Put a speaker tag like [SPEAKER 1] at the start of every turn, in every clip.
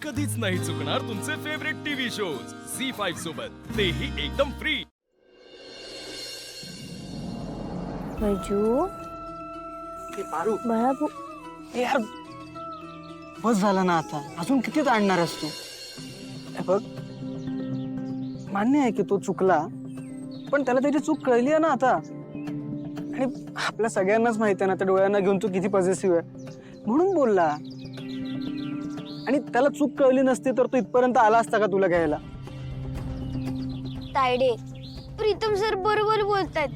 [SPEAKER 1] कधीच नाही चुकणार तुमचे फेवरेट टीव्ही शोज झी5 सोबत, तेही एकदम फ्री।
[SPEAKER 2] वैजू
[SPEAKER 3] पारू
[SPEAKER 2] मला
[SPEAKER 3] यार बस झालं ना आता, अजून किती ताणणार आहेस तू? हे बघ, मान्य आहे की तो चुकला, पण त्याला त्याची चूक कळली आहे ना आता। आणि आपल्या सगळ्यांनाच माहिती आहे ना त्या डोळ्यांना घेऊन तू किती पॉझिटिव्ह आहे, म्हणून बोलला। आणि त्याला चूक कळली नसती तर तो इथपर्यंत आला असता का तुला घ्यायला?
[SPEAKER 2] तायडे, प्रीतम सर बरोबर बोलतायत।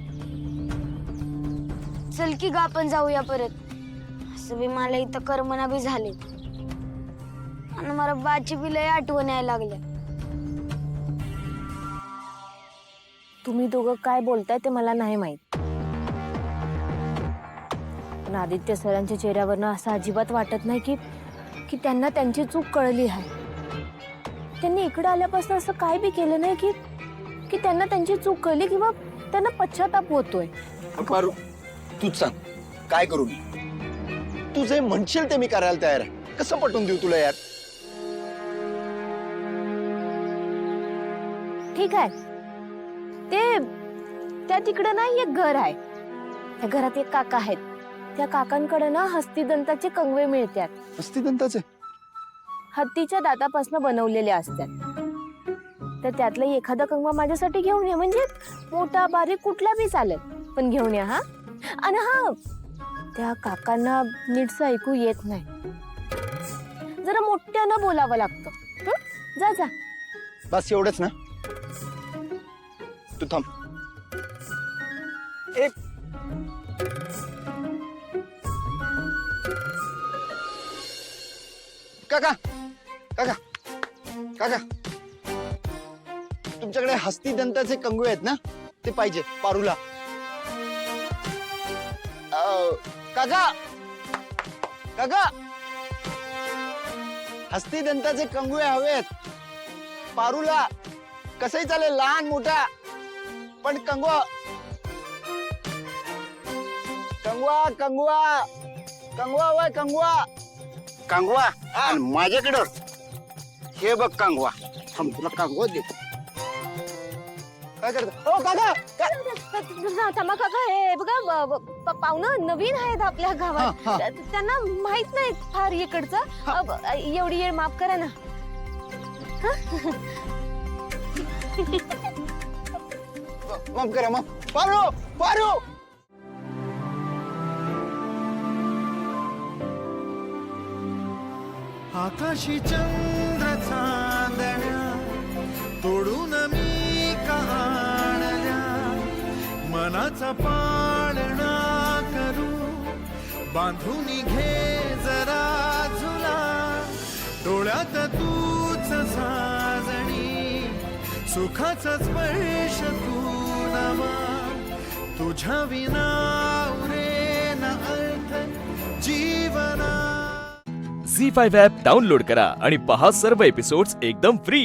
[SPEAKER 2] चल की ग आपण जाऊया परत। असं बी मला इथं करमना बी झाले आणि मला बाची बी लय आठवण यायला लागल्या। तुम्ही दोघं काय बोलताय ते मला नाही माहित, पण आदित्य सरांच्या चेहऱ्यावरनं असं अजिबात वाटत नाही की त्यांना त्यांची चूक कळली आहे। त्यांनी इकडे आल्यापासून असं काय बी केलं नाही की त्यांना त्यांची चूक कळली किंवा त्यांना पश्चाताप होतोय।
[SPEAKER 4] पारू, तूच सांग काय करू मी? तू जे म्हणशील ते मी करायला तयार आहे। कसं पटवून देऊ तुला यार?
[SPEAKER 2] ठीक आहे, त्या तिकडे ना एक घर आहे, त्या घरात एक काका आहेत। त्या काकांकडे ना हस्तिदंताचे कंगवे मिळतात।
[SPEAKER 4] हस्तिदंताचे?
[SPEAKER 2] हत्तीच्या दातापासून बनवलेले असतात। तर त्यातला एखादा कंगवा माझ्यासाठी घेऊन ये, म्हणजे मोठा बारीक कुठला बी चालेल, पण घेऊन या हा। आणि हा, त्या काकांना नीटसं ऐकू येत नाही, जरा मोठ्यानं बोलावं लागतं। जा जा।
[SPEAKER 4] बस एवढंच ना? तू थांब एक काका काका काका, तुमच्याकडे हस्तिदंताचे कंगवे आहेत ना? ते पाहिजे पारूला। काका काका, हस्तिदंताचे कंगवे हवेत पारूला। कसंही चालेल, लहान मोठा, पण कंगवा कंगवा कंगवा कंगवा वय कंगवा
[SPEAKER 5] कांगवा। आणि माझ्याकडं हे बघ कांगवा, थांब तुला कांगवा देतो।
[SPEAKER 4] काय करता? हो काका
[SPEAKER 2] थांबा काका, हे बघा पाहुणं नवीन आहेत आपल्या गावात, त्यांना माहित नाही फार इकडचं। एवढी वेळ माफ करा ना।
[SPEAKER 4] माफ करा माफ। पारू पारू,
[SPEAKER 6] आकाशी चंद्र चांदण्या तोडून मी का आणल्या, मनाचा पाळणा करू बांधून घे जरा झुला, डोळ्यात तूच साजणी, सुखाचा स्पर्श तू नवा, तुझ्या विना उरेना अर्थ जीवना।
[SPEAKER 1] झी5 ॲप डाउनलोड करा आणि पहा सर्व एपिसोड्स एकदम फ्री।